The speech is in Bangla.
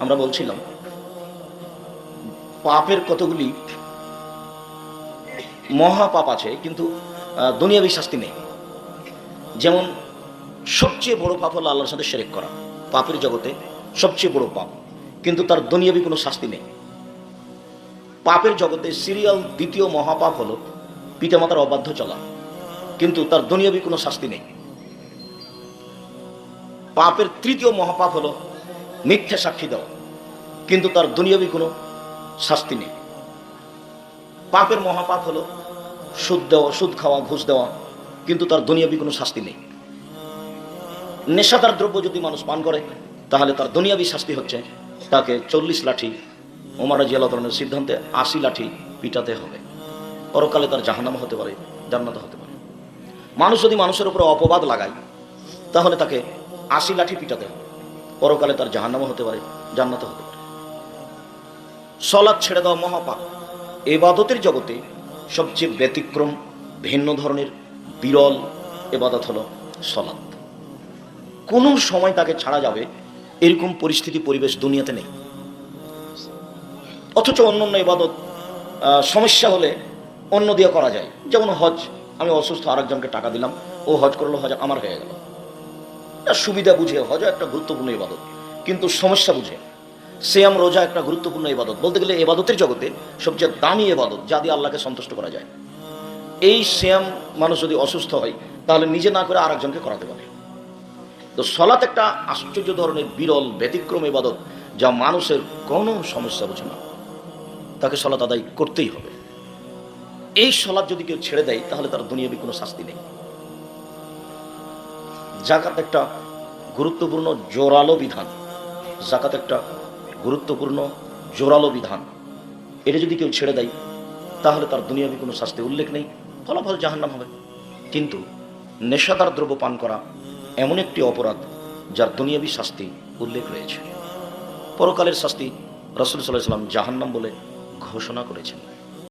আমরা বলছিলাম পাপের কতগুলি মহাপাপ আছে, কিন্তু দুনিয়াবি শাস্তি নেই। যেমন সবচেয়ে বড় পাপ হলো আল্লাহর সাথে শিরক করা, পাপের জগতে সবচেয়ে বড় পাপ, কিন্তু তার দুনিয়াবি কোনো শাস্তি নেই। পাপের জগতে সিরিয়াল দ্বিতীয় মহাপাপ হলো পিতামাতার অবাধ্য চলা, কিন্তু তার দুনিয়াবি কোনো শাস্তি নেই। পাপের তৃতীয় মহাপাপ হলো মিথ্যা সাক্ষী দেওয়া, কিন্তু তার দুনিয়াবি কোনো শাস্তি নেই। পাপের মহাপাপ হলো সুদ দেওয়া, সুদ খাওয়া, ঘুষ দেওয়া, কিন্তু তার দুনিয়াবি কোনো শাস্তি নেই। নেশাদার দ্রব্য যদি মানুষ পান করে তাহলে তার দুনিয়াবি শাস্তি হচ্ছে তাকে 40 লাঠি, ওমর রাদিয়াল্লাহু তাআলার সিদ্ধান্তে 80 লাঠি পিটাতে হবে। পরকালে তার জাহান্নাম হতে পারে, জান্নাত হতে পারে। মানুষ যদি মানুষের উপর অপবাদ লাগায় তাহলে তাকে 80 লাঠি পিটাতে হবে, পরকালে তার জাহান্নাম হতে পারে, জান্নাত হতে পারে। সালাত ছেড়ে দেওয়া মহাপাপ। ইবাদতের জগতে সবচেয়ে ব্যতিক্রম, ভিন্ন ধরনের বিরল ইবাদত হলো সালাত। কোন সময় তাকে ছাড়া যাবে এরকম পরিস্থিতি, পরিবেশ দুনিয়াতে নেই। অথচ অন্যান্য ইবাদত সমস্যা হলে অন্য দিয়ে করা যায়। যেমন হজ, আমি অসুস্থ, আরেকজনকে টাকা দিলাম, ও হজ করলো, হজ আমার হয়ে গেল। সুবিধা বুঝে হজ একটা গুরুত্বপূর্ণ ইবাদত, কিন্তু সমস্যা বুঝে। সিয়াম, রোজা একটা গুরুত্বপূর্ণ ইবাদত, বলতে গেলে ইবাদতের জগতে সবচেয়ে দামি ইবাদত, যা দিয়ে আল্লাহকে সন্তুষ্ট করা যায়। এই সিয়াম মানুষ যদি অসুস্থ হয় তাহলে নিজে না করে আরেকজনকে করাতে পারে। তো সালাত একটা আশ্চর্য ধরনের বিরল ব্যতিক্রম ইবাদত, যা মানুষের কোনো সমস্যা বুঝে না, তাকে সালাত আদায় করতেই হবে। এই সালাত যদি কেউ ছেড়ে দেয় তাহলে তার দুনিয়াবি কোনো শাস্তি নেই। যাকাত একটা গুরুত্বপূর্ণ জোরালো বিধান, যাকাত একটা গুরুত্বপূর্ণ জোরালো বিধান, এটা যদি কেউ ছেড়ে দেয় তাহলে তার দুনিয়াবি কোনো শাস্তি উল্লেখ নেই, ফলাফল জাহান্নাম হবে। কিন্তু নেশাদার দ্রব্য পান করা এমন একটি অপরাধ যার দুনিয়াবি শাস্তি উল্লেখ রয়েছে। পরকালের শাস্তি রাসূল সাল্লাল্লাহু আলাইহি ওয়াসাল্লাম জাহান্নাম বলে ঘোষণা করেছেন।